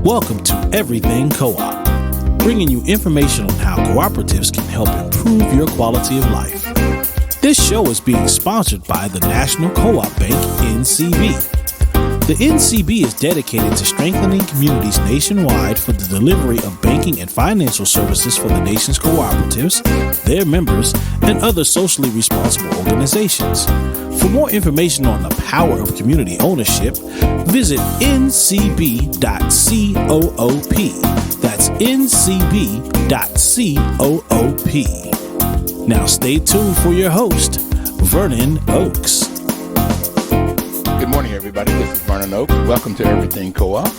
Welcome to Everything Co-op, bringing you information on how cooperatives can help improve your quality of life. This show is being sponsored by the National Co-op Bank, NCB. The NCB is dedicated to strengthening communities nationwide for the delivery of banking and financial services for the nation's cooperatives, their members, and other socially responsible organizations. For more information on the power of community ownership, visit ncb.coop. That's ncb.coop. Now stay tuned for your host, Vernon Oakes. Good morning, everybody. This is Vernon Oakes. Welcome to Everything Co-op.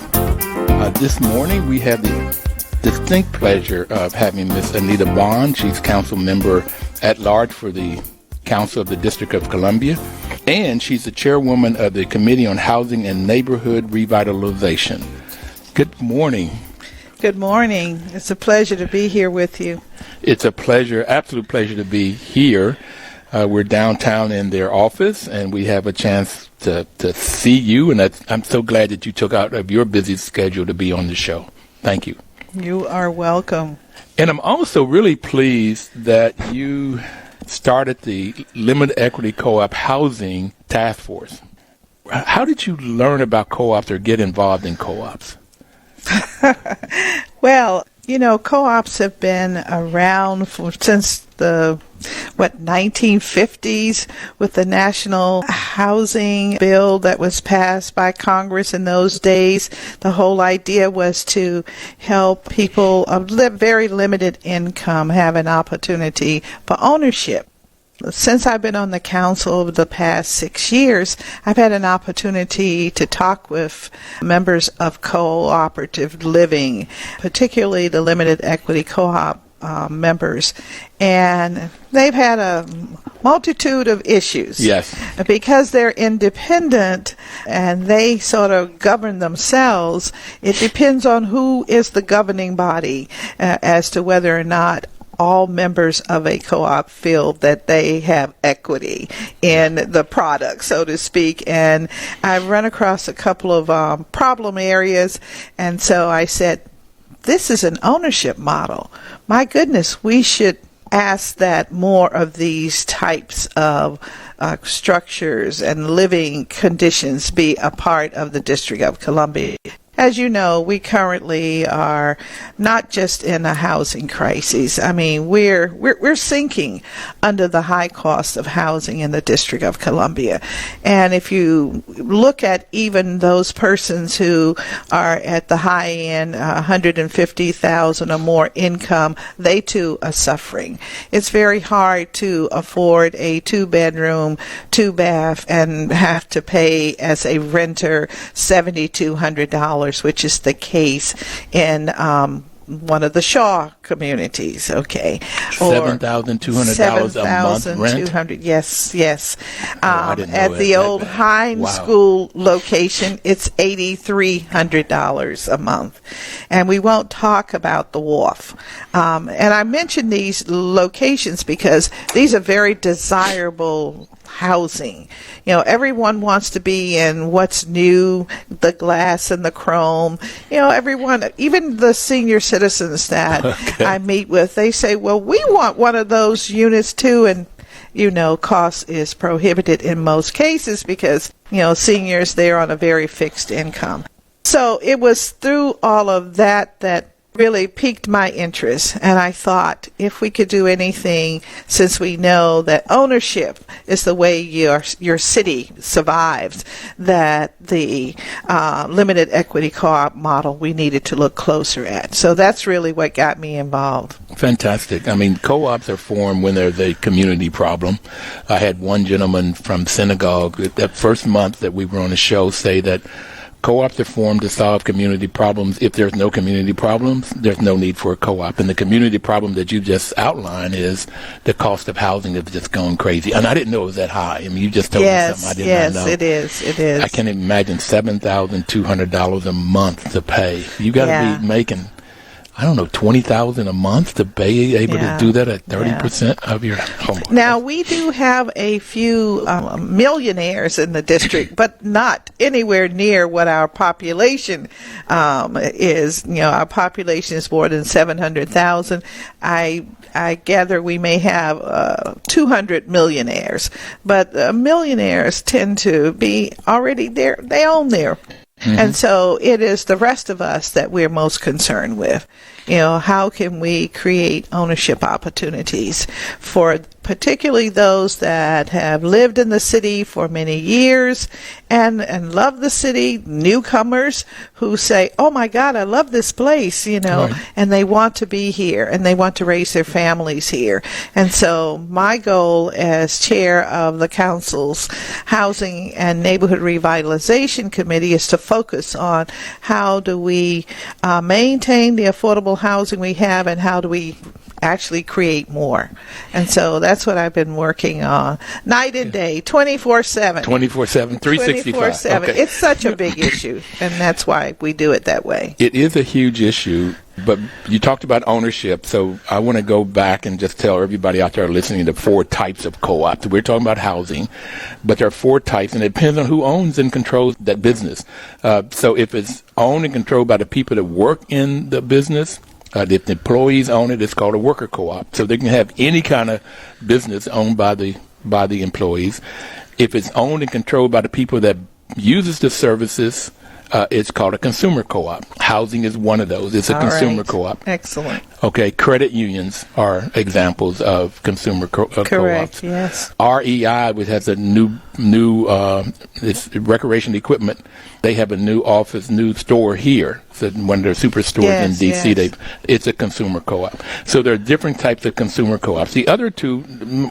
This morning, we have the distinct pleasure of having Miss Anita Bonds. She's council member at large for the Council of the District of Columbia, and she's the chairwoman of the Committee on Housing and Neighborhood Revitalization. Good morning. Good morning. It's a pleasure to be here with you. It's a pleasure, absolute pleasure to be here. We're downtown in their office, and we have a chance to see you, and I'm so glad that you took out of your busy schedule to be on the show. Thank you. You are welcome. And I'm also really pleased that you started the Limited Equity Co-op Housing Task Force. How did you learn about co-ops or get involved in co-ops? Well, co-ops have been around since the 1950s with the National Housing Bill that was passed by Congress in those days. The whole idea was to help people of very limited income have an opportunity for ownership. Since I've been on the council over the past 6 years, I've had an opportunity to talk with members of cooperative living, particularly the limited equity co-op members, and they've had a multitude of issues. Yes. Because they're independent and they sort of govern themselves, it depends on who is the governing body as to whether or not all members of a co-op feel that they have equity in the product, so to speak. And I've run across a couple of problem areas, and so I said, this is an ownership model. My goodness, we should ask that more of these types of structures and living conditions be a part of the District of Columbia. As you know, we currently are not just in a housing crisis. I mean, we're sinking under the high cost of housing in the District of Columbia. And if you look at even those persons who are at the high end, 150,000 or more income, they too are suffering. It's very hard to afford a 2-bedroom, 2-bath, and have to pay as a renter $7,200. Which is the case in one of the Shaw communities, okay? $7,200 a month rent? Yes. At the old Hines School location, it's $8,300 a month. And we won't talk about the wharf. And I mention these locations because these are very desirable housing. Everyone wants to be in what's new, the glass and the chrome. Everyone, even the senior citizens that I meet with, they say, well, we want one of those units too. And, cost is prohibited in most cases because, seniors, they're on a very fixed income. So it was through all of that really piqued my interest, and I thought if we could do anything, since we know that ownership is the way your city survives, that the limited equity co-op model we needed to look closer at. So that's really what got me involved. Fantastic. I mean, co-ops are formed when there's a community problem. I had one gentleman from Senegal that first month that we were on the show say that co-ops are formed to solve community problems. If there's no community problems, there's no need for a co-op. And the community problem that you just outlined is the cost of housing has just gone crazy. And I didn't know it was that high. I mean, you just told me something I did not know. Yes, it is. I can't imagine $7,200 a month to pay. You got to be making I don't know, $20,000 a month to be able to do that at 30% of your home. Now, we do have a few millionaires in the district, but not anywhere near what our population is. Our population is more than 700,000. I gather we may have 200 millionaires, but millionaires tend to be already there. They own there. Mm-hmm. And so it is the rest of us that we're most concerned with. How can we create ownership opportunities for particularly those that have lived in the city for many years and love the city, newcomers who say, oh my God, I love this place, Right. and they want to be here and they want to raise their families here. And so my goal as chair of the council's Housing and Neighborhood Revitalization Committee is to focus on how do we maintain the affordable housing we have and how do we actually create more. And so that's what I've been working on night and day, 24/7. 24/7, 365. 24/7. Okay. It's such a big issue, and that's why we do it that way. It is a huge issue, but you talked about ownership, so I want to go back and just tell everybody out there listening the 4 types of co-ops. We're talking about housing, but there are 4 types, and it depends on who owns and controls that business. So if it's owned and controlled by the people that work in the business, if the employees own it, it's called a worker co-op. So they can have any kind of business owned by the employees. If it's owned and controlled by the people that uses the services, it's called a consumer co-op. Housing is one of those. It's a consumer co-op. Excellent. Okay, credit unions are examples of consumer co-ops. Correct, yes. REI, which has a new it's recreation equipment. They have a new office, new store here. So one of their superstores in D.C. Yes. It's a consumer co-op. So there are different types of consumer co-ops. The other two,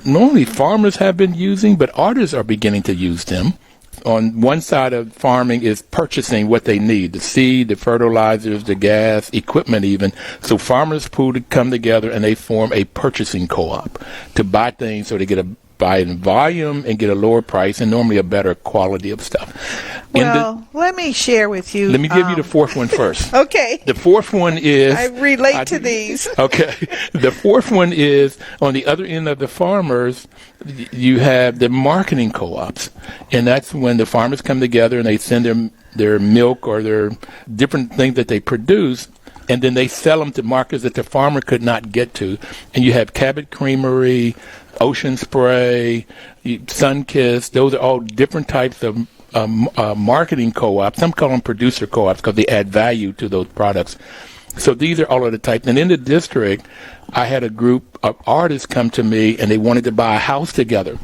normally farmers have been using, but artists are beginning to use them. On one side of farming is purchasing what they need, the seed, the fertilizers, the gas, equipment even. So farmers pool to come together and they form a purchasing co-op to buy things so they get buy in volume and get a lower price and normally a better quality of stuff. Well, let me share with you. Let me give you the 4th one first. Okay. The 4th one is... I relate to these. Okay. The 4th one is, on the other end of the farmers, you have the marketing co-ops. And that's when the farmers come together and they send their milk or their different things that they produce, and then they sell them to markets that the farmer could not get to. And you have Cabot Creamery, Ocean Spray, Sunkist. Those are all different types of marketing co-ops. Some call them producer co-ops because they add value to those products. So these are all of the types. And in the district, I had a group of artists come to me and they wanted to buy a house together.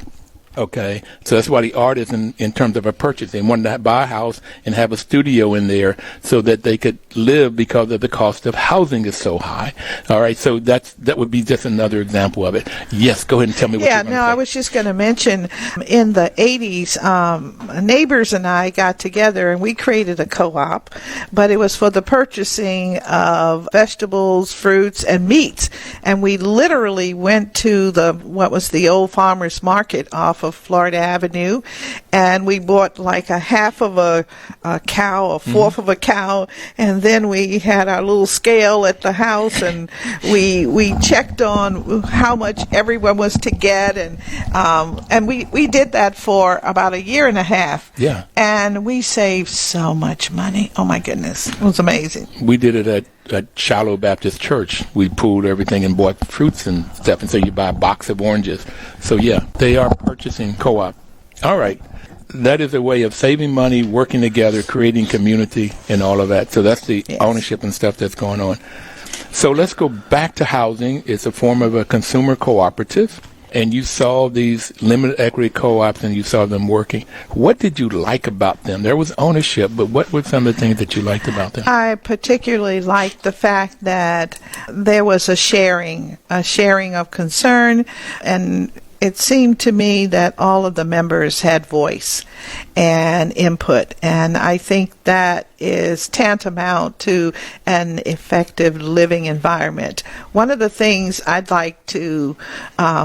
Okay, so that's why the artists, in terms of a purchase, they wanted to buy a house and have a studio in there so that they could live because of the cost of housing is so high. All right, so that would be just another example of it. Yes, go ahead and tell me what you're going to say. I was just going to mention in the 80s, neighbors and I got together and we created a co-op, but it was for the purchasing of vegetables, fruits, and meats. And we literally went to what was the old farmers market off of Florida Avenue, and we bought like a half of a cow, a fourth of a cow, and then we had our little scale at the house, and we checked on how much everyone was to get, and we did that for about a year and a half. Yeah. And we saved so much money. Oh my goodness, it was amazing. We did it at Shiloh Baptist Church. We pooled everything and bought fruits and stuff, and so you buy a box of oranges. So yeah, they are purchasing co-op. All right. That is a way of saving money, working together, creating community, and all of that. So that's the ownership and stuff that's going on. So let's go back to housing. It's a form of a consumer cooperative. And you saw these limited equity co-ops and you saw them working. What did you like about them? There was ownership, but what were some of the things that you liked about them? I particularly liked the fact that there was a sharing of concern, and it seemed to me that all of the members had voice and input, and I think that is tantamount to an effective living environment. One of the things I'd like to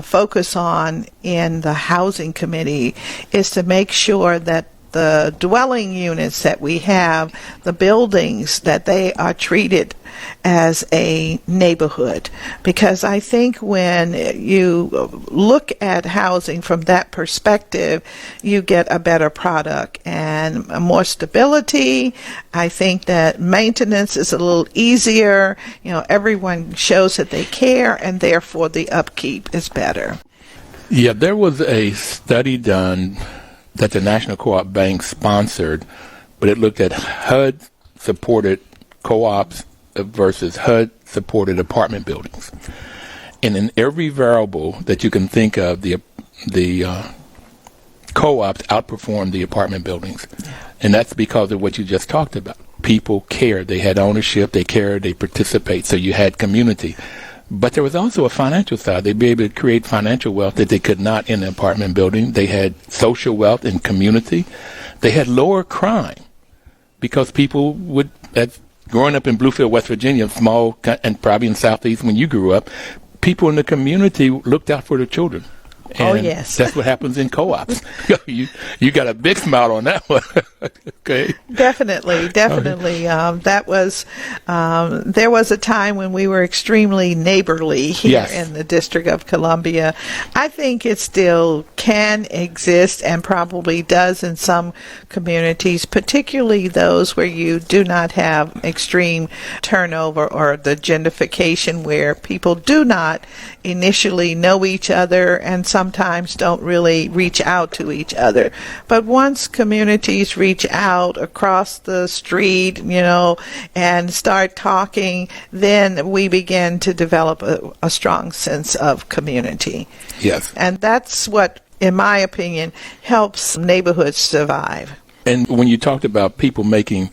focus on in the housing committee is to make sure that the dwelling units that we have, the buildings, that they are treated as a neighborhood. Because I think when you look at housing from that perspective, you get a better product and more stability. I think that maintenance is a little easier. Everyone shows that they care, and therefore the upkeep is better. Yeah, there was a study done that the National Co-op Bank sponsored, but it looked at HUD-supported co-ops versus HUD-supported apartment buildings. And in every variable that you can think of, the co-ops outperformed the apartment buildings. And that's because of what you just talked about. People cared. They had ownership. They cared. They participate. So you had community. But there was also a financial side. They'd be able to create financial wealth that they could not in an apartment building. They had social wealth and community. They had lower crime because people would, growing up in Bluefield, West Virginia, small, and probably in Southeast when you grew up, people in the community looked out for their children. And yes. That's what happens in co-ops. You got a big smile on that one. Okay. Definitely. That was there was a time when we were extremely neighborly here in the District of Columbia. I think it still can exist and probably does in some communities, particularly those where you do not have extreme turnover or the gentrification, where people do not initially know each other and sometimes don't really reach out to each other. But once communities reach out across the street, and start talking, then we begin to develop a strong sense of community. Yes. And that's what, in my opinion, helps neighborhoods survive. And when you talked about people making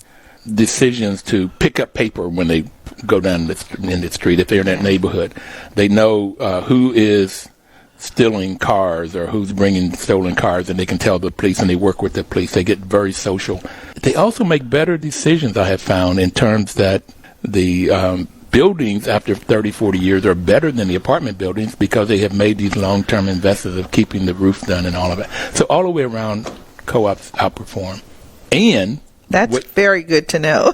decisions to pick up paper when they go down in the street, if they're in that neighborhood, they know who is stealing cars or who's bringing stolen cars, and they can tell the police, and they work with the police. They get very social. They also make better decisions, I have found, in terms that the buildings after 30, 40 years are better than the apartment buildings because they have made these long-term investments of keeping the roof done and all of it. So all the way around, co-ops outperform. And that's very good to know.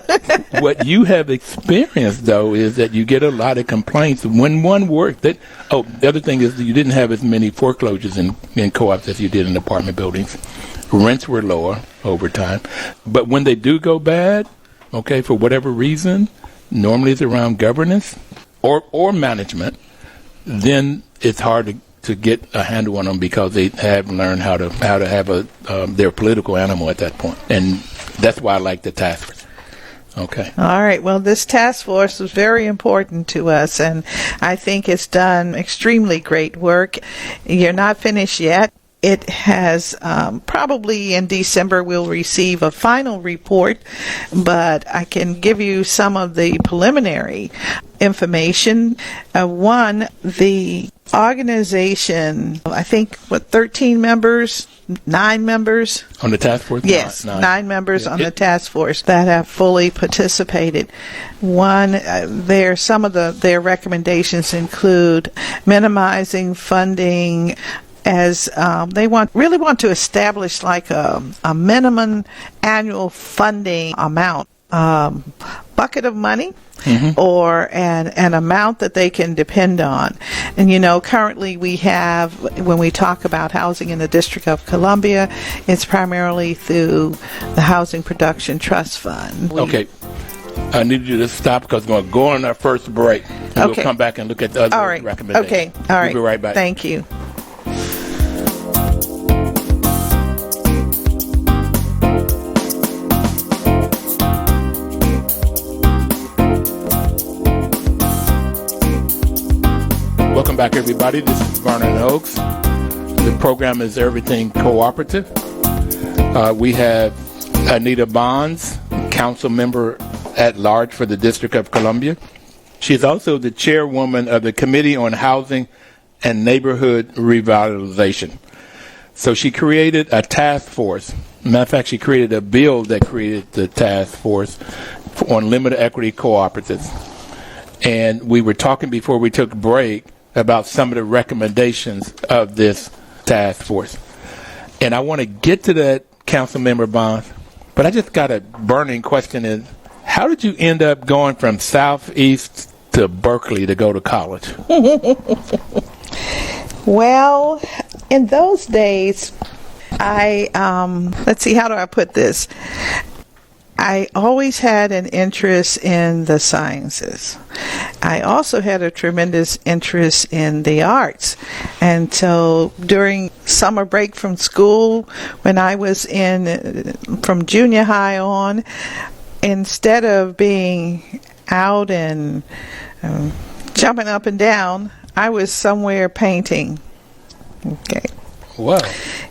What you have experienced, though, is that you get a lot of complaints when one works. The other thing is that you didn't have as many foreclosures in co-ops as you did in apartment buildings. Rents were lower over time. But when they do go bad, for whatever reason, normally it's around governance or management, then it's hard to get a handle on them because they have learned how to have their political animal at that point. And that's why I like the task force. Okay. All right. Well, this task force was very important to us, and I think it's done extremely great work. You're not finished yet. It has probably in December we'll receive a final report, but I can give you some of the preliminary information. One, the organization, I think, 13 members, 9 members? On the task force? Yes, 9 members on the task force that have fully participated. One, some of their recommendations include minimizing funding, as they really want to establish like a minimum annual funding amount, bucket of money, or an amount that they can depend on. And currently we have, when we talk about housing in the District of Columbia, it's primarily through the Housing Production Trust Fund. Okay. I need you to stop because we're going to go on our first break. And we'll come back and look at the other recommendations. Okay. All right. We'll be right back. Thank you. Welcome back, everybody. This is Vernon Oaks. The program is Everything Cooperative. We have Anita Bonds, Councilmember at Large for the District of Columbia. She's also the Chairwoman of the Committee on Housing and Neighborhood Revitalization. So she created a task force. Matter of fact, she created a bill that created the task force on limited equity cooperatives. And we were talking before we took a break about some of the recommendations of this task force. And I want to get to that Councilmember Bonds. But I just got a burning question is, how did you end up going from Southeast to Berkeley to go to college? Well, in those days, let's see, how do I put this? I always had an interest in the sciences. I also had a tremendous interest in the arts. And so during summer break from school, when I was from junior high on, instead of being out and jumping up and down, I was somewhere painting. Okay. Wow.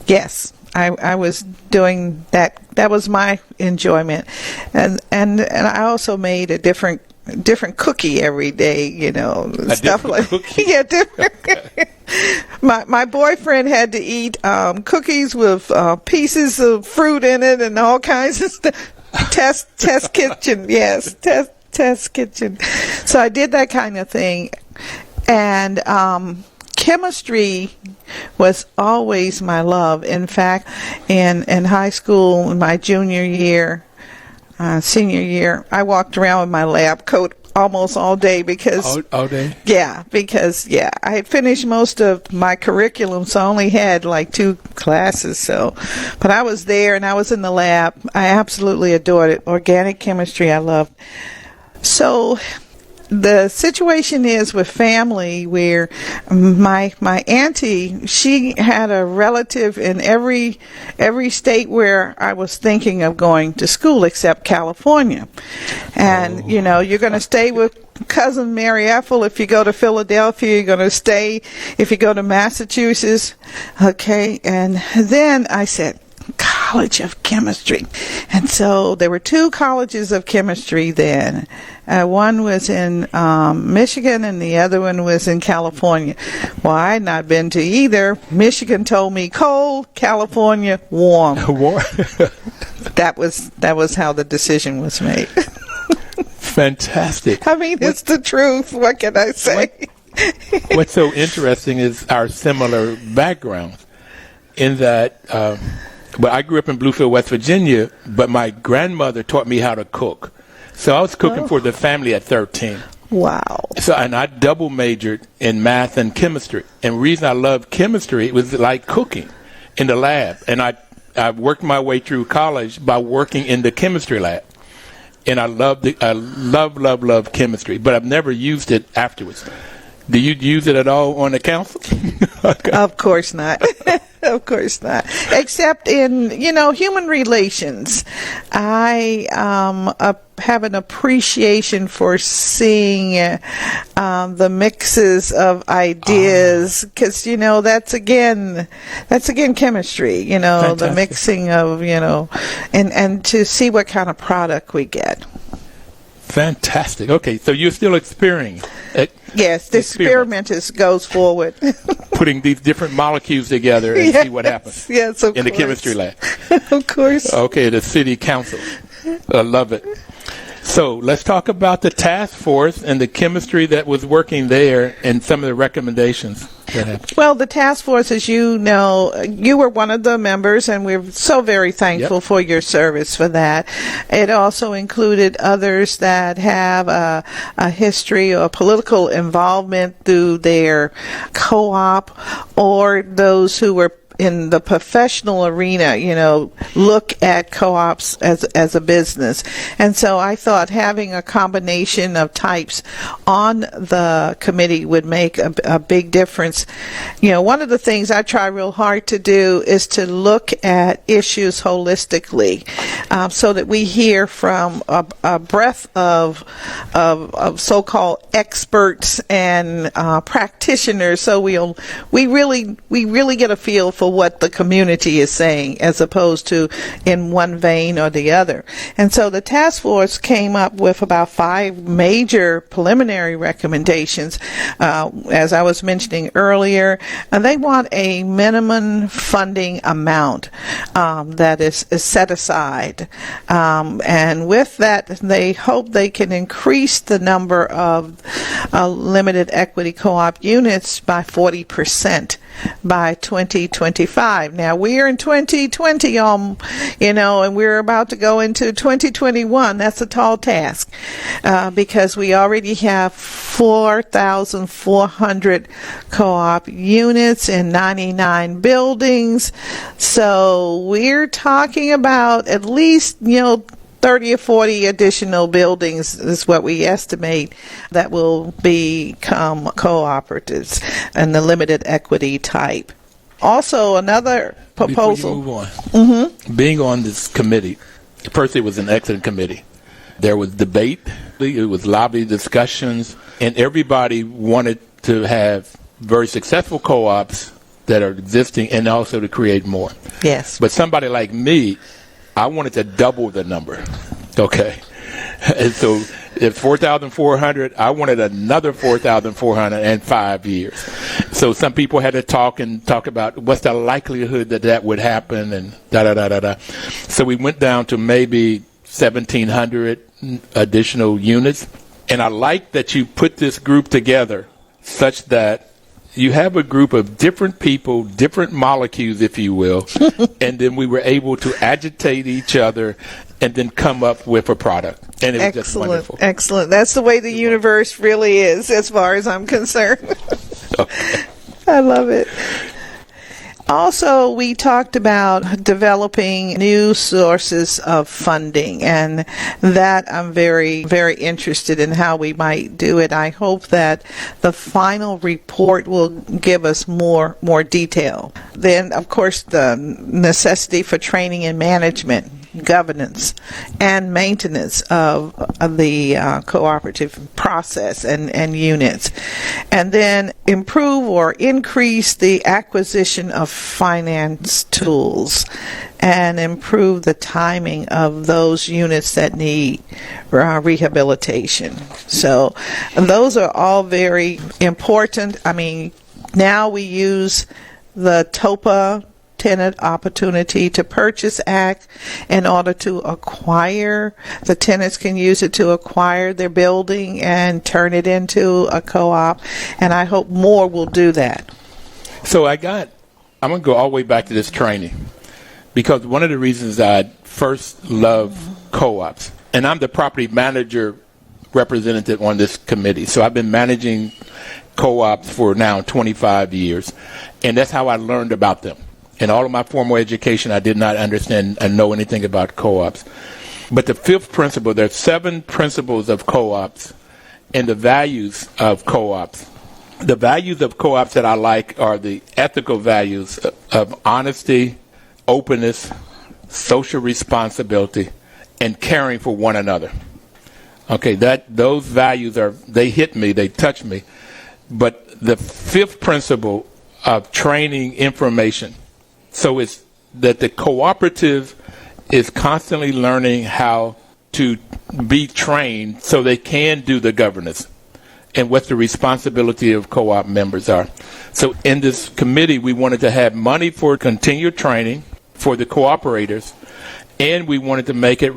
Yes. I was doing that. That was my enjoyment, and I also made a different cookie every day. Stuff like cookie? Yeah, different. Okay. My boyfriend had to eat cookies with pieces of fruit in it and all kinds of stuff. Test kitchen, yes, test kitchen. So I did that kind of thing, and chemistry was always my love. In fact, in high school, in my junior year, senior year, I walked around with my lab coat almost all day because all day. Yeah, because I had finished most of my curriculum, so I only had like 2 classes. So, but I was there and I was in the lab. I absolutely adored it. Organic chemistry, I loved. So the situation is with family where my auntie, she had a relative in every state where I was thinking of going to school except California. And, you're going to stay with cousin Mary Ethel if you go to Philadelphia. You're going to stay if you go to Massachusetts. Okay. And then I said, College of Chemistry. And so there were 2 colleges of chemistry then. One was in Michigan and the other one was in California. Well, I had not been to either. Michigan told me cold, California warm. Warm. That was how the decision was made. Fantastic. I mean, it's the truth. What can I say? What's so interesting is our similar backgrounds in that I grew up in Bluefield, West Virginia, but my grandmother taught me how to cook. So I was cooking for the family at 13. Wow. So, and I double majored in math and chemistry. And the reason I loved chemistry, it was like cooking in the lab. And I worked my way through college by working in the chemistry lab. And I love chemistry, but I've never used it afterwards. Do you use it at all on the council? Okay. Of course not. Of course not. Except in, human relations. I have an appreciation for seeing the mixes of ideas because, that's again chemistry, Fantastic. The mixing of, and to see what kind of product we get. Fantastic. Okay, so you're still experiencing. Yes, the experiment goes forward. Putting these different molecules together and see what happens. Yes, of course. In the chemistry lab. Of course. Okay, the city council. I love it. So let's talk about the task force and the chemistry that was working there and some of the recommendations that happened. Well, the task force, as you know, you were one of the members, and we're so very thankful for your service for that. It also included others that have a history or political involvement through their co-op, or those who were in the professional arena, look at co-ops as a business. And so I thought having a combination of types on the committee would make a big difference. One of the things I try real hard to do is to look at issues holistically, so that we hear from a breadth of so-called experts and practitioners, so we really get a feel for what the community is saying, as opposed to in one vein or the other. And so the task force came up with about 5 major preliminary recommendations. As I was mentioning earlier, they want a minimum funding amount that is set aside. And with that, they hope they can increase the number of limited equity co-op units by 40% by 2025. Now we're in 2020, and we're about to go into 2021. That's a tall task because we already have 4,400 co-op units in 99 buildings. So we're talking about at least, 30 or 40 additional buildings is what we estimate that will become cooperatives and the limited equity type. Also, another proposal. Before you move on, being on this committee, first it was an excellent committee. There was debate, it was lobby discussions, and everybody wanted to have very successful co-ops that are existing and also to create more. Yes. But somebody like me, I wanted to double the number, okay? And so if 4,400, I wanted another 4,400 in 5 years. So some people had to talk about what's the likelihood that would happen and da-da-da-da-da. So we went down to maybe 1,700 additional units. And I like that you put this group together such that you have a group of different people, different molecules, if you will, and then we were able to agitate each other and then come up with a product. And it was just wonderful. Excellent. That's the way the universe really is, as far as I'm concerned. Okay. I love it. Also, we talked about developing new sources of funding, and that I'm very, very interested in how we might do it. I hope that the final report will give us more detail. Then, of course, the necessity for training and management, governance, and maintenance of the cooperative process and units. And then improve or increase the acquisition of finance tools and improve the timing of those units that need rehabilitation. So those are all very important. I mean, now we use the TOPA, Tenant Opportunity to Purchase Act, in order to acquire. The tenants can use it to acquire their building and turn it into a co-op, and I hope more will do that. So I'm going to go all the way back to this training, because one of the reasons I first love co-ops, and I'm the property manager representative on this committee, so I've been managing co-ops for now 25 years, and that's how I learned about them. In all of my formal education, I did not understand and know anything about co-ops. But the fifth principle, there are 7 principles of co-ops and the values of co-ops. The values of co-ops that I like are the ethical values of honesty, openness, social responsibility, and caring for one another. Okay, those values they hit me, they touch me. But the fifth principle of training information, so it's that the cooperative is constantly learning how to be trained so they can do the governance and what the responsibility of co-op members are. So in this committee, we wanted to have money for continued training for the cooperators, and we wanted to make it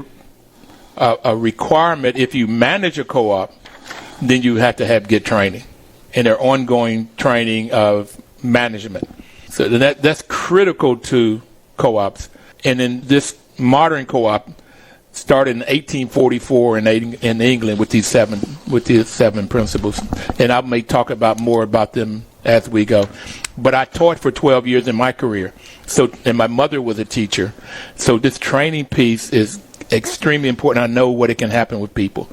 a requirement. If you manage a co-op, then you have to have good training and their ongoing training of management. So that's critical to co-ops. And in this modern co-op started in 1844 in England with these seven principles. And I may talk about more about them as we go. But I taught for 12 years in my career. And my mother was a teacher. So this training piece is extremely important. I know what it can happen with people.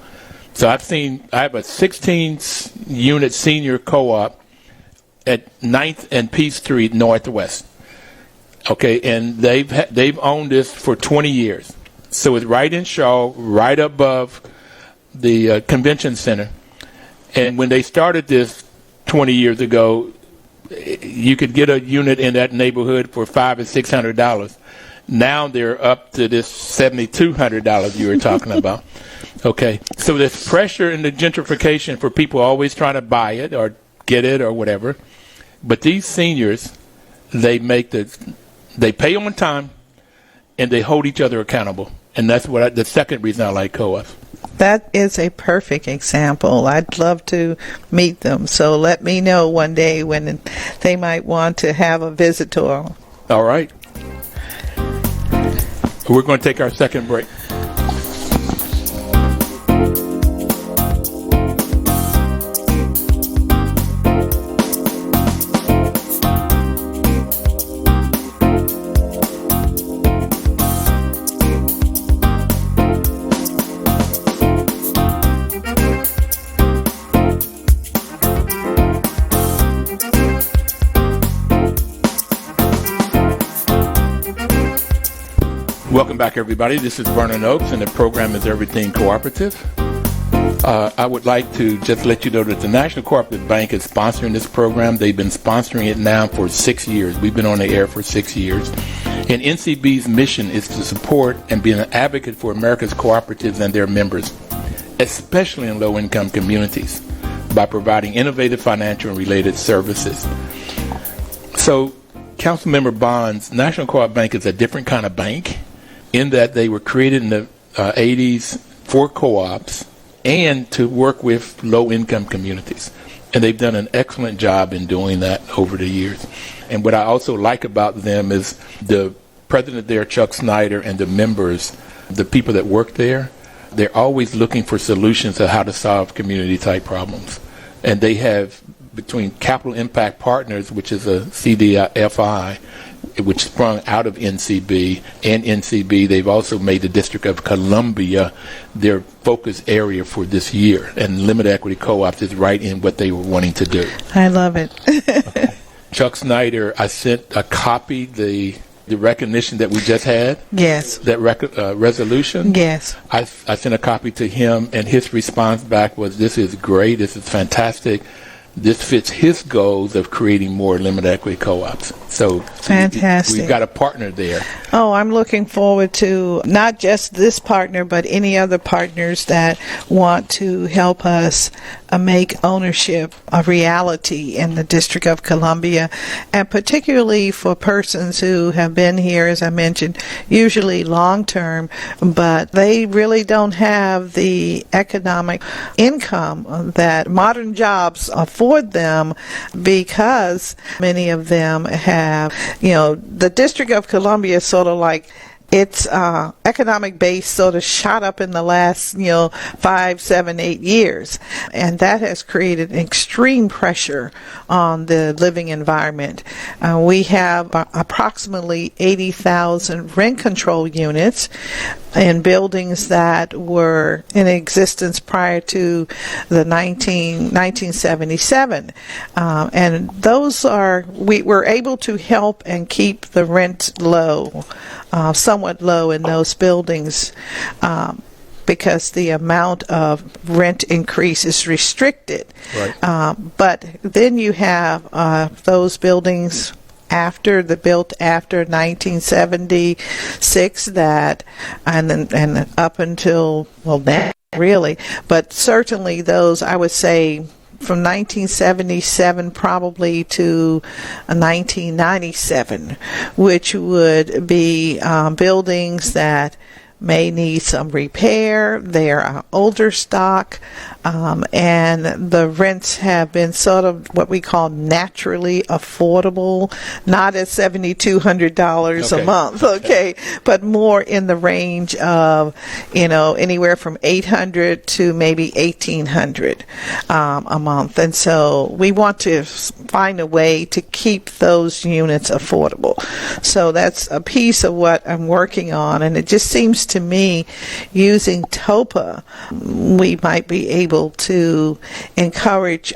So I have a 16-unit senior co-op at 9th and Peace Street Northwest. Okay, and they've owned this for 20 years. So it's right in Shaw, right above the convention center. And when they started this 20 years ago, you could get a unit in that neighborhood for $500 or $600. Now they're up to this $7,200 you were talking about. Okay, so there's pressure in the gentrification for people always trying to buy it or get it or whatever. But these seniors, they pay on time, and they hold each other accountable. And that's the second reason I like co-ops. That is a perfect example. I'd love to meet them. So let me know one day when they might want to have a visitor. All right. We're going to take our second break. Welcome back, everybody. This is Vernon Oaks, and the program is Everything Cooperative. I would like to just let you know that the National Cooperative Bank is sponsoring this program. They've been sponsoring it now for 6 years. We've been on the air for 6 years. And NCB's mission is to support and be an advocate for America's cooperatives and their members, especially in low-income communities, by providing innovative financial and related services. So, Councilmember Bonds, National Co-op Bank is a different kind of bank in that they were created in the 80s for co-ops and to work with low-income communities. And they've done an excellent job in doing that over the years. And what I also like about them is the president there, Chuck Snyder, and the members, the people that work there, they're always looking for solutions to how to solve community-type problems. And they have, between Capital Impact Partners, which is a CDFI, which sprung out of NCB, and NCB, they've also made the District of Columbia their focus area for this year. And limited equity co-ops is right in what they were wanting to do. I love it. Okay. Chuck Snyder, I sent a copy, the recognition that we just had. Yes. That resolution. Yes. I sent a copy to him, and his response back was, "This is great. This is fantastic. This fits his goals of creating more limited equity co-ops." So fantastic. We've got a partner there. Oh, I'm looking forward to not just this partner, but any other partners that want to help us make ownership a reality in the District of Columbia, and particularly for persons who have been here, as I mentioned, usually long term, but they really don't have the economic income that modern jobs afford them, because many of them have, the District of Columbia is sort of like its economic base sort of shot up in the last, 5, 7, 8 years. And that has created extreme pressure on the living environment. We have approximately 80,000 rent control units in buildings that were in existence prior to the 1977. And those we were able to help and keep the rent low, somewhat low in those buildings, because the amount of rent increase is restricted. Right. But then you have those buildings built after 1976 and up until, that really, but certainly those, I would say, from 1977 probably to 1997, which would be buildings that may need some repair. They're older stock, and the rents have been sort of what we call naturally affordable, not at $7,200 a month, okay, but more in the range of, anywhere from $800 to maybe $1,800 a month. And so we want to find a way to keep those units affordable. So that's a piece of what I'm working on, and it just seems to me, using TOPA, we might be able to encourage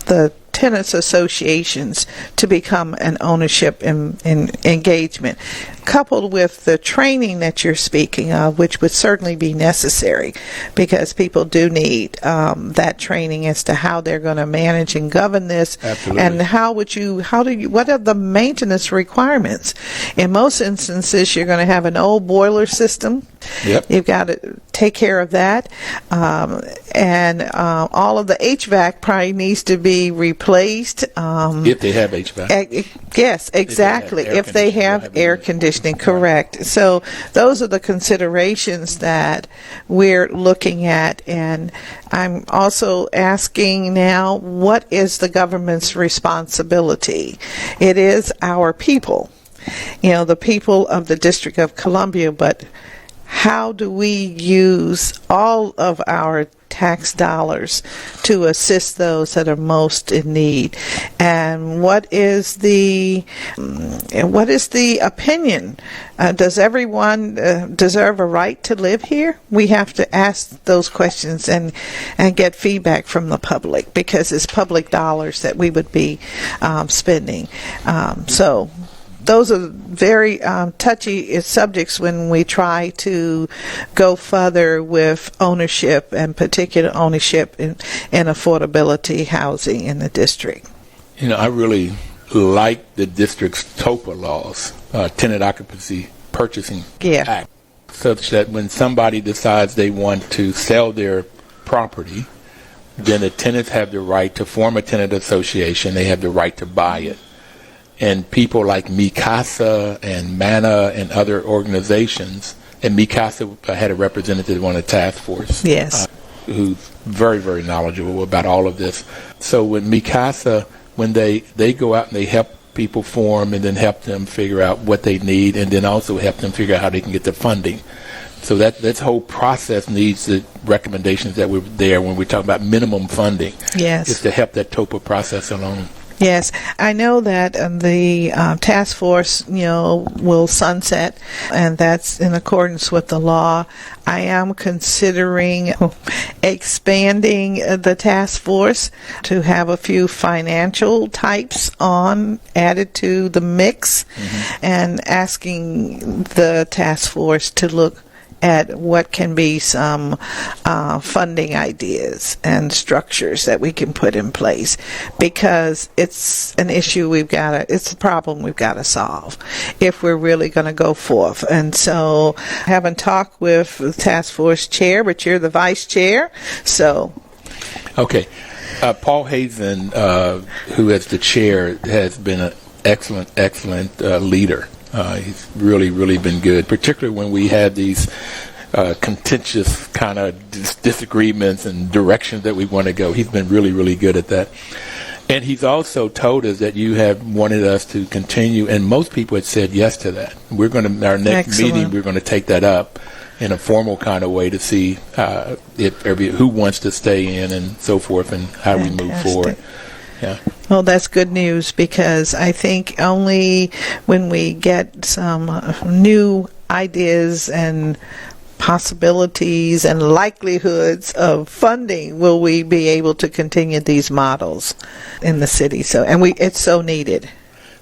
the tenants associations to become an ownership and engagement, coupled with the training that you're speaking of, which would certainly be necessary, because people do need that training as to how they're going to manage and govern this. Absolutely. And what are the maintenance requirements? In most instances, you're going to have an old boiler system Yep. You've got to take care of that. And all of the HVAC probably needs to be replaced. If they have HVAC. Yes, exactly. If they have air conditioning, correct. So those are the considerations that we're looking at. And I'm also asking now, what is the government's responsibility? It is our people, the people of the District of Columbia, but how do we use all of our tax dollars to assist those that are most in need? And what is the opinion? Does everyone deserve a right to live here? We have to ask those questions and get feedback from the public, because it's public dollars that we would be spending. So those are very touchy subjects when we try to go further with ownership, and particular ownership in affordability housing in the district. I really like the district's TOPA laws, Tenant Occupancy Purchasing Act, such that when somebody decides they want to sell their property, then the tenants have the right to form a tenant association. They have the right to buy it. And people like MICASA and MANA and other organizations, and MICASA had a representative on the task force. Yes. Who's very, very knowledgeable about all of this. So with MICASA, when they go out and they help people form and then help them figure out what they need, and then also help them figure out how they can get the funding. So that whole process needs the recommendations that were there when we talk about minimum funding. Yes. Just to help that TOPA process along. Yes, I know that the task force, will sunset, and that's in accordance with the law. I am considering expanding the task force to have a few financial types added to the mix, and asking the task force to look at what can be some funding ideas and structures that we can put in place, because it's an issue it's a problem we've got to solve if we're really going to go forth. And so I haven't talked with the task force chair, but you're the vice chair, so. Okay. Paul Hazen, who is the chair, has been an excellent leader. He's really, really been good, particularly when we had these contentious kind of disagreements and directions that we want to go. He's been really, really good at that. And he's also told us that you have wanted us to continue, and most people had said yes to that. We're going to, our next meeting, we're going to take that up in a formal kind of way to see who wants to stay in and so forth, and how we move forward. Yeah. Well, that's good news, because I think only when we get some new ideas and possibilities and likelihoods of funding will we be able to continue these models in the city. So, and it's so needed.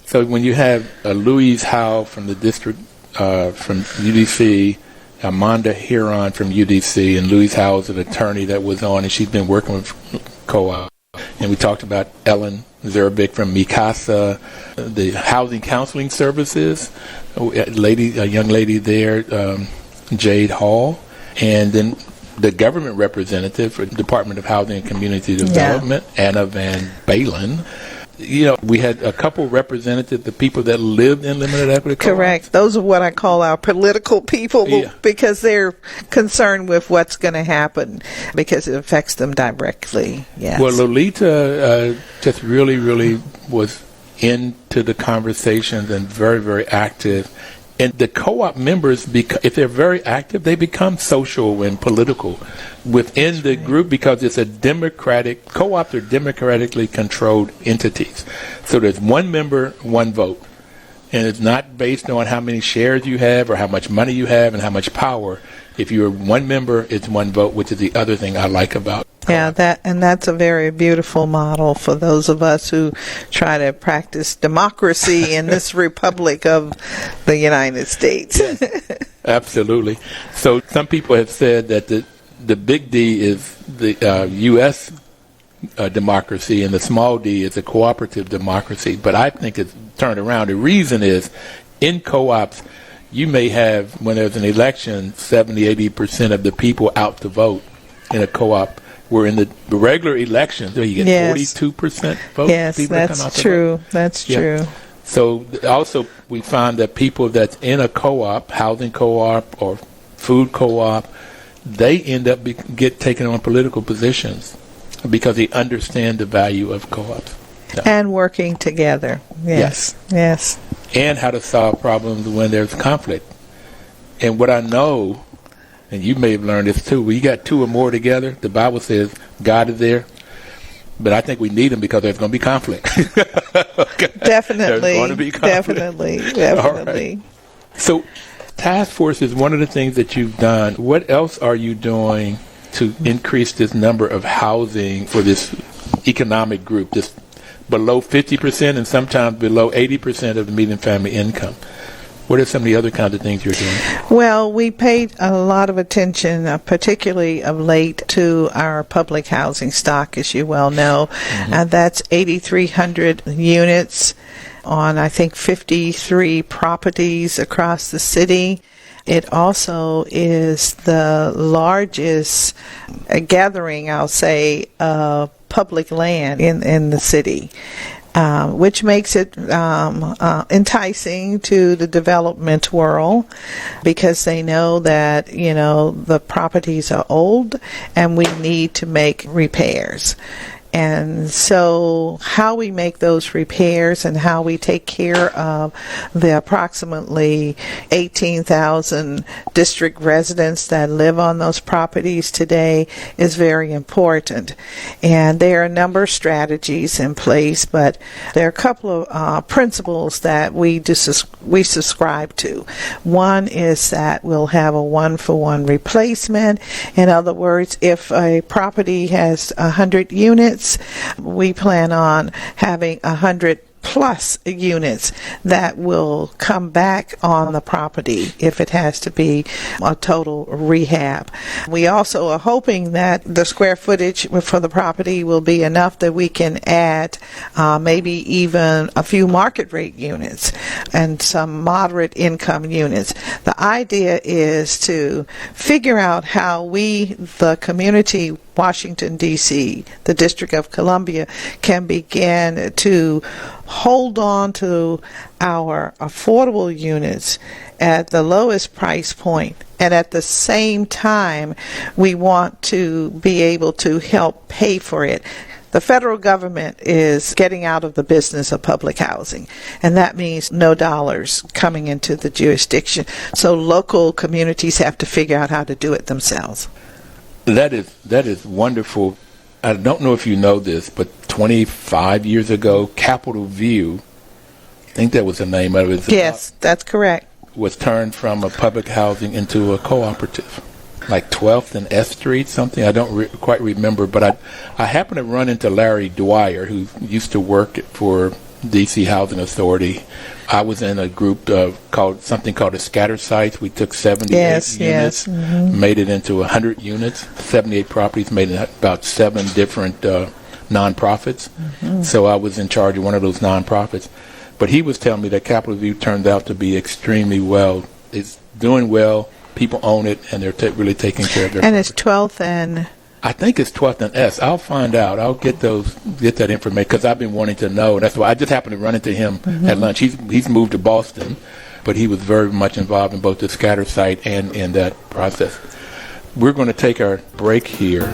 So when you have Louise Howe from the district, from UDC, Amanda Huron from UDC, and Louise Howe is an attorney that was on, and she's been working with co-op. And we talked about Ellen Zerbick from MICASA, the Housing Counseling Services, a young lady there, Jade Hall, and then the government representative for the Department of Housing and Community Development, Anna Van Balen. We had a couple representatives, the people that lived in limited equity co-ops. Correct. Those are what I call our political people, because they're concerned with what's going to happen, because it affects them directly. Yes. Well, Lolita just really, really was into the conversations and very, very active. And the co-op members, if they're very active, they become social and political within the group, because it's a co-ops are democratically controlled entities. So there's one member, one vote. And it's not based on how many shares you have or how much money you have and how much power. If you're one member, it's one vote, which is the other thing I like about Yeah, that's a very beautiful model for those of us who try to practice democracy in this republic of the United States. Yes, absolutely. So some people have said that the big D is the U.S. Democracy, and the small d is a cooperative democracy. But I think it's turned around. The reason is, in co-ops, you may have, when there's an election, 70-80% of the people out to vote in a co-op. Where in the regular elections, you get 42% vote. Yes, that's true. That's true. So also we find that people that's in a co-op, housing co-op or food co-op, they end up get taken on political positions because they understand the value of co-ops. So. And working together. Yes. And how to solve problems when there's conflict. And what I know, and you may have learned this too, when you got two or more together, the Bible says God is there. But I think we need them because there's going to be conflict. Okay. Definitely. There's going to be conflict. Definitely. All right. So task force is one of the things that you've done. What else are you doing to increase this number of housing for this economic group, this below 50% and sometimes below 80% of the median family income? What are some of the other kinds of things you're doing? Well, we paid a lot of attention, particularly of late, to our public housing stock, as you well know. That's 8,300 units on, I think, 53 properties across the city. It also is the largest gathering, I'll say, of public land in the city. Which makes it enticing to the development world because they know that, the properties are old and we need to make repairs. And so how we make those repairs and how we take care of the approximately 18,000 district residents that live on those properties today is very important. And there are a number of strategies in place, but there are a couple of principles that we subscribe to. One is that we'll have a one-for-one replacement. In other words, if a property has 100 units, we plan on having 100 plus units that will come back on the property if it has to be a total rehab. We also are hoping that the square footage for the property will be enough that we can add maybe even a few market rate units and some moderate income units. The idea is to figure out how we, the community, Washington, D.C., the District of Columbia, can begin to hold on to our affordable units at the lowest price point. And at the same time, we want to be able to help pay for it. The federal government is getting out of the business of public housing, and that means no dollars coming into the jurisdiction. So local communities have to figure out how to do it themselves. That is wonderful. I don't know if you know this, but 25 years ago, Capitol View, I think that was the name of it. Yes, that's correct. Was turned from a public housing into a cooperative, like 12th and S Street, something. I don't quite remember, but I happened to run into Larry Dwyer, who used to work for D.C. Housing Authority. I was in a group called a scatter sites. We took 78 units, made it into 100 units, 78 properties, made it about 7 different nonprofits. So I was in charge of one of those nonprofits. But he was telling me that Capitol View turned out to be extremely well. It's doing well. People own it, and they're really taking care of their property. It's 12th and... I think it's 12th and S. I'll find out. I'll get that information because I've been wanting to know. That's why I just happened to run into him at lunch. He's moved to Boston, but he was very much involved in both the scatter site and in that process. We're going to take our break here,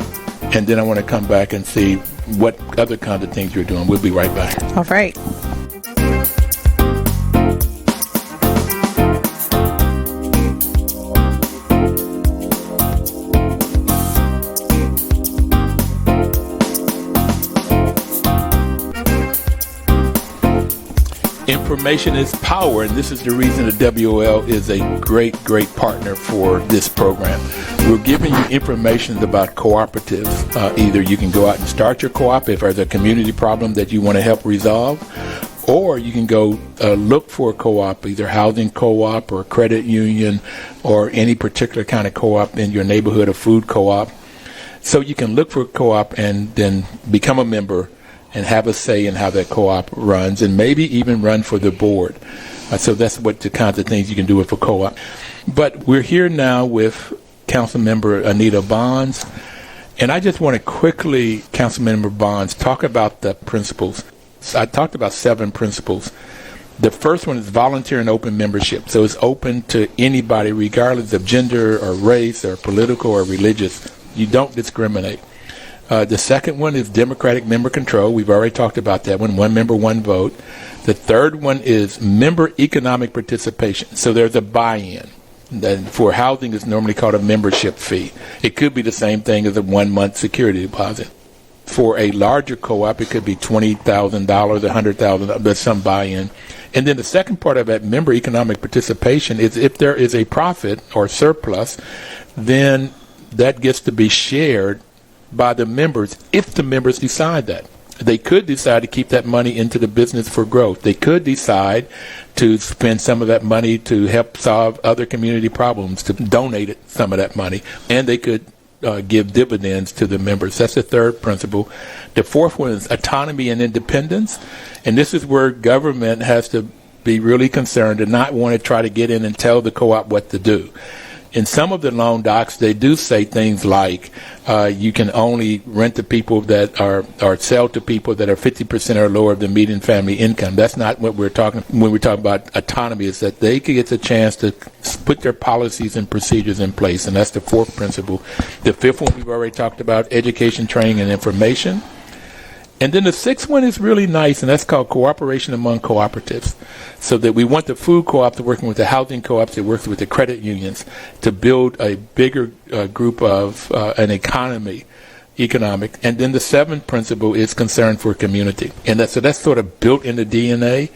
and then I want to come back and see what other kinds of things you're doing. We'll be right back. All right. Information is power, and this is the reason the WOL is a great partner for this program. We're giving you information about cooperatives. Either you can go out and start your co-op if there's a community problem that you want to help resolve, or you can go look for a co-op, either housing co-op or credit union or any particular kind of co-op in your neighborhood, a food co-op. So you can look for a co-op and then become a member and have a say in how that co-op runs, and maybe even run for the board. So that's what the kinds of things you can do with a co-op. But we're here now with Councilmember Anita Bonds. And I just want to quickly, Councilmember Bonds, talk about the principles. So I talked about 7 principles. The first one is volunteer and open membership. So it's open to anybody, regardless of gender or race or political or religious. You don't discriminate. The second one is democratic member control. We've already talked about that one. 1 member, 1 vote. The third one is member economic participation. So there's a buy-in. And for housing, it's normally called a membership fee. It could be the same thing as a 1-month security deposit. For a larger co-op, it could be $20,000, $100,000. There's some buy-in. And then the second part of that member economic participation is if there is a profit or surplus, then that gets to be shared by the members if the members decide that. They could decide to keep that money into the business for growth. They could decide to spend some of that money to help solve other community problems, to donate some of that money, and they could give dividends to the members. That's the third principle. The fourth one is autonomy and independence, and this is where government has to be really concerned and not want to try to get in and tell the co-op what to do. In some of the loan docs, they do say things like you can only rent to people that are or sell to people that are 50% or lower of the median family income. That's not what we're talking when we talk about autonomy. Is that they could get a chance to put their policies and procedures in place, and that's the fourth principle. The fifth one we've already talked about: education, training, and information. And then the sixth one is really nice, and that's called cooperation among cooperatives. So that we want the food co-ops working with the housing co-ops that works with the credit unions to build a bigger group of an economic. And then the seventh principle is concern for community. And that's sort of built in the DNA,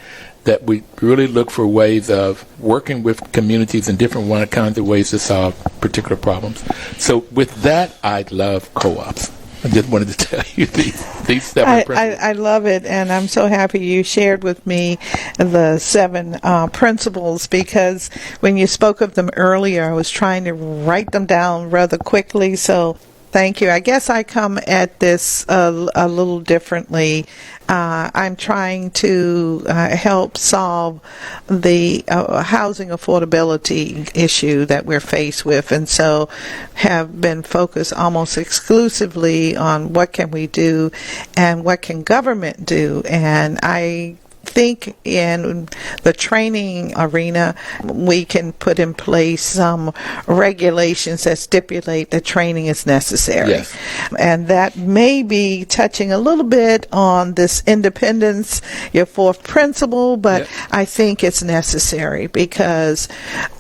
that we really look for ways of working with communities in different kinds of ways to solve particular problems. So with that, I love co-ops. I just wanted to tell you these 7 principles. I love it, and I'm so happy you shared with me the 7 principles, because when you spoke of them earlier, I was trying to write them down rather quickly, so thank you. I guess I come at this a little differently. I'm trying to help solve the housing affordability issue that we're faced with, and so have been focused almost exclusively on what can we do and what can government do. And I think in the training arena, we can put in place some regulations that stipulate that training is necessary. Yes. And that may be touching a little bit on this independence, your fourth principle, but Yep. I think it's necessary because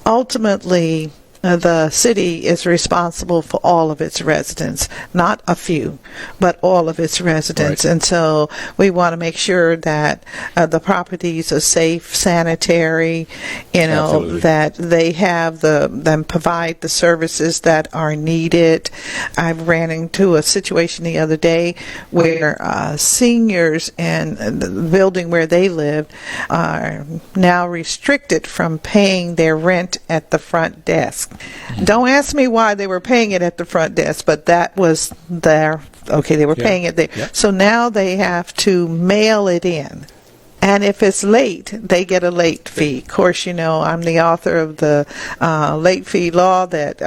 ultimately the city is responsible for all of its residents, not a few, but all of its residents. Right. And so we want to make sure that the properties are safe, sanitary, Absolutely. that they have them provide the services that are needed. I ran into a situation the other day where seniors in the building where they lived are now restricted from paying their rent at the front desk. Don't ask me why they were paying it at the front desk, but that was they were paying it there. Yeah. So now they have to mail it in. And if it's late, they get a late fee. Of course, I'm the author of the late fee law that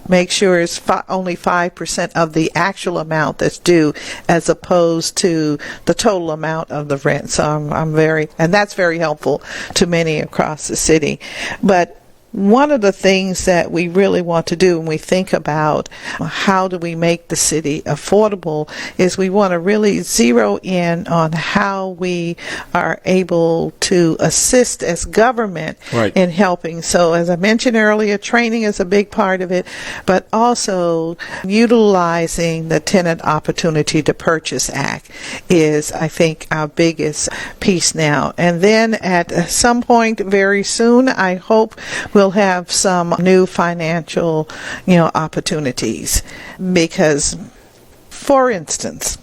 makes sure it's only 5% of the actual amount that's due, as opposed to the total amount of the rent. So and that's very helpful to many across the city. But one of the things that we really want to do when we think about how do we make the city affordable is we want to really zero in on how we are able to assist as government Right. in helping. So as I mentioned earlier, training is a big part of it, but also utilizing the Tenant Opportunity to Purchase Act is, I think, our biggest piece now. And then at some point very soon, I hope we'll have some new financial, opportunities. Because, for instance,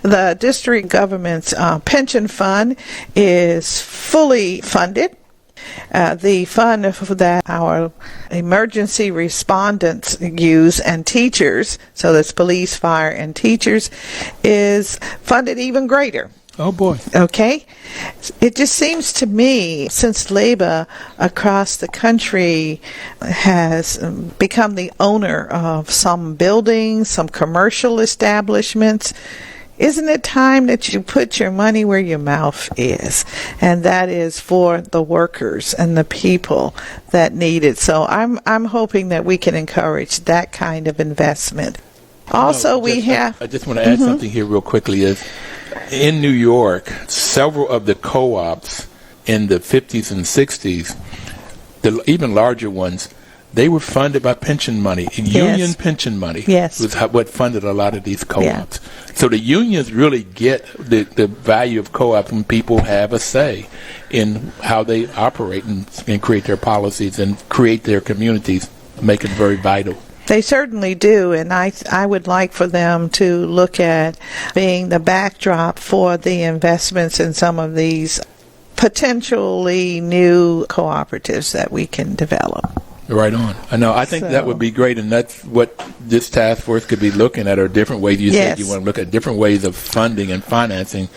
the district government's pension fund is fully funded. The fund that our emergency respondents use and teachers, so that's police, fire, and teachers, is funded even greater. Oh, boy. Okay? It just seems to me, since labor across the country has become the owner of some buildings, some commercial establishments, isn't it time that you put your money where your mouth is? And that is for the workers and the people that need it. So I'm hoping that we can encourage that kind of investment. Also, I just want to add something here real quickly. Is in New York, several of the co-ops in the 50s and 60s, the even larger ones, they were funded by pension money. Union pension money was what funded a lot of these co-ops. Yeah. So the unions really get the value of co-ops when people have a say in how they operate and create their policies and create their communities, make it very vital. They certainly do, and I would like for them to look at being the backdrop for the investments in some of these potentially new cooperatives that we can develop. Right on. I know. I think that would be great, and that's what this task force could be looking at, are different ways. You said you want to look at different ways of funding and financing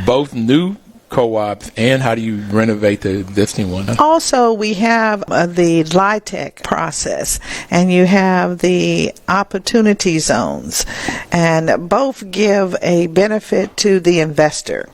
both new co-ops and how do you renovate the existing one. Also, we have the LIHTC process, and you have the opportunity zones, and both give a benefit to the investor.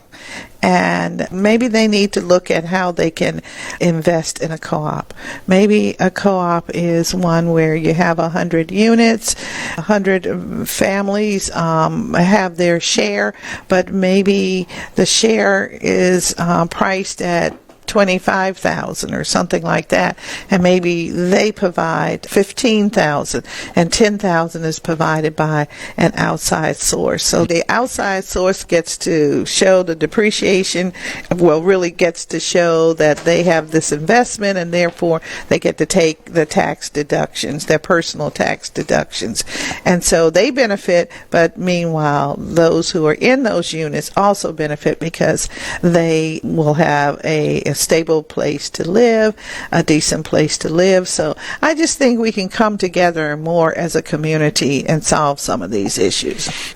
And maybe they need to look at how they can invest in a co-op. Maybe a co-op is one where you have 100 units, 100 families have their share, but maybe the share is priced at $25,000 or something like that, and maybe they provide $15,000 and $10,000 is provided by an outside source. So the outside source gets to show the depreciation, really gets to show that they have this investment, and therefore they get to take the tax deductions, their personal tax deductions, and so they benefit. But meanwhile, those who are in those units also benefit because they will have a stable place to live, a decent place to live. So I just think we can come together more as a community and solve some of these issues.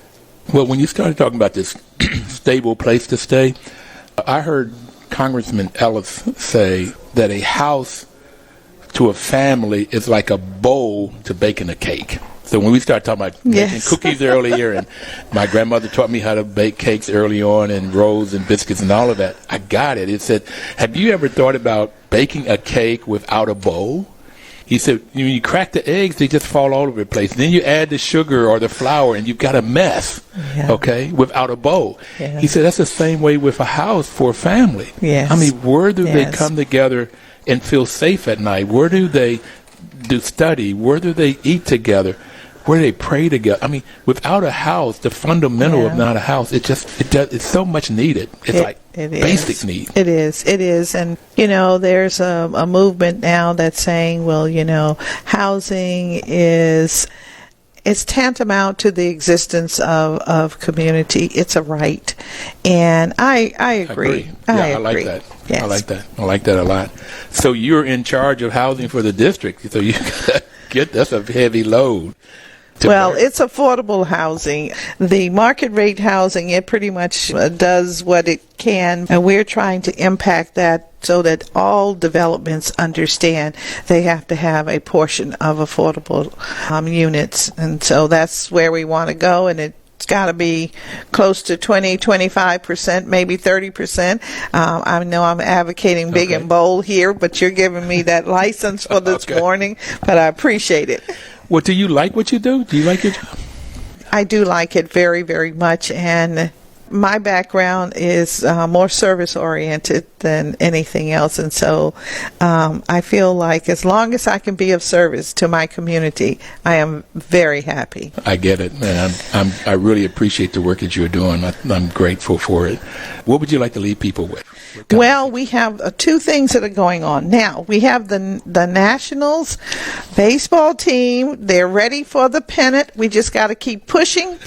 Well, when you started talking about this stable place to stay, I heard Congressman Ellis say that a house to a family is like a bowl to baking a cake. So when we start talking about making cookies earlier, and my grandmother taught me how to bake cakes early on, and rolls and biscuits and all of that, I got it. It said, have you ever thought about baking a cake without a bowl? He said, when you crack the eggs, they just fall all over the place. Then you add the sugar or the flour, and you've got a mess, okay, without a bowl. Yeah. He said, that's the same way with a house for a family. Yes. I mean, where do they come together and feel safe at night? Where do they do study? Where do they eat together? Where they pray together? I mean, without a house, the fundamental of not a house, it's so much needed. It's basic need. It is. And, there's a movement now that's saying, housing is tantamount to the existence of community. It's a right. And I agree. I like that. Yes. I like that a lot. So you're in charge of housing for the district. So you that's a heavy load. Well, it's affordable housing. The market rate housing, it pretty much does what it can, and we're trying to impact that so that all developments understand they have to have a portion of affordable units. And so that's where we want to go, and it's got to be close to 25%, maybe 30%. I know I'm advocating big and bold here, but you're giving me that license for this morning, but I appreciate it. Well, do you like what you do? Do you like your job? I do like it very, very much, and my background is more service-oriented than anything else, and so I feel like as long as I can be of service to my community, I am very happy. I get it, and I really appreciate the work that you're doing. I'm grateful for it. What would you like to leave people with? Well, we have two things that are going on. Now, we have the Nationals baseball team. They're ready for the pennant. We just got to keep pushing.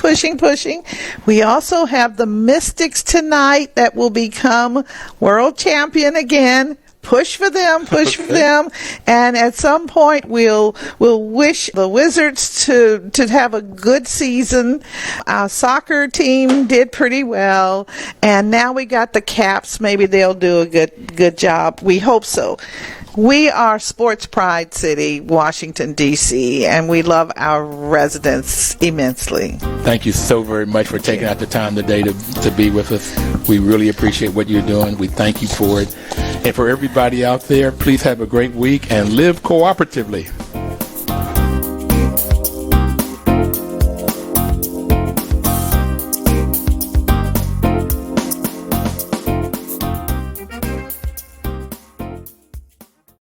We also have the Mystics tonight that will become world champion again. push for them, for them. And at some point, we'll wish the Wizards to have a good season. Our soccer team did pretty well, and now we got the Caps. Maybe they'll do a good job. We hope so. We are Sports Pride City, Washington, D.C., and we love our residents immensely. Thank you so very much for taking out the time today to be with us. We really appreciate what you're doing. We thank you for it. And for everybody out there, please have a great week and live cooperatively.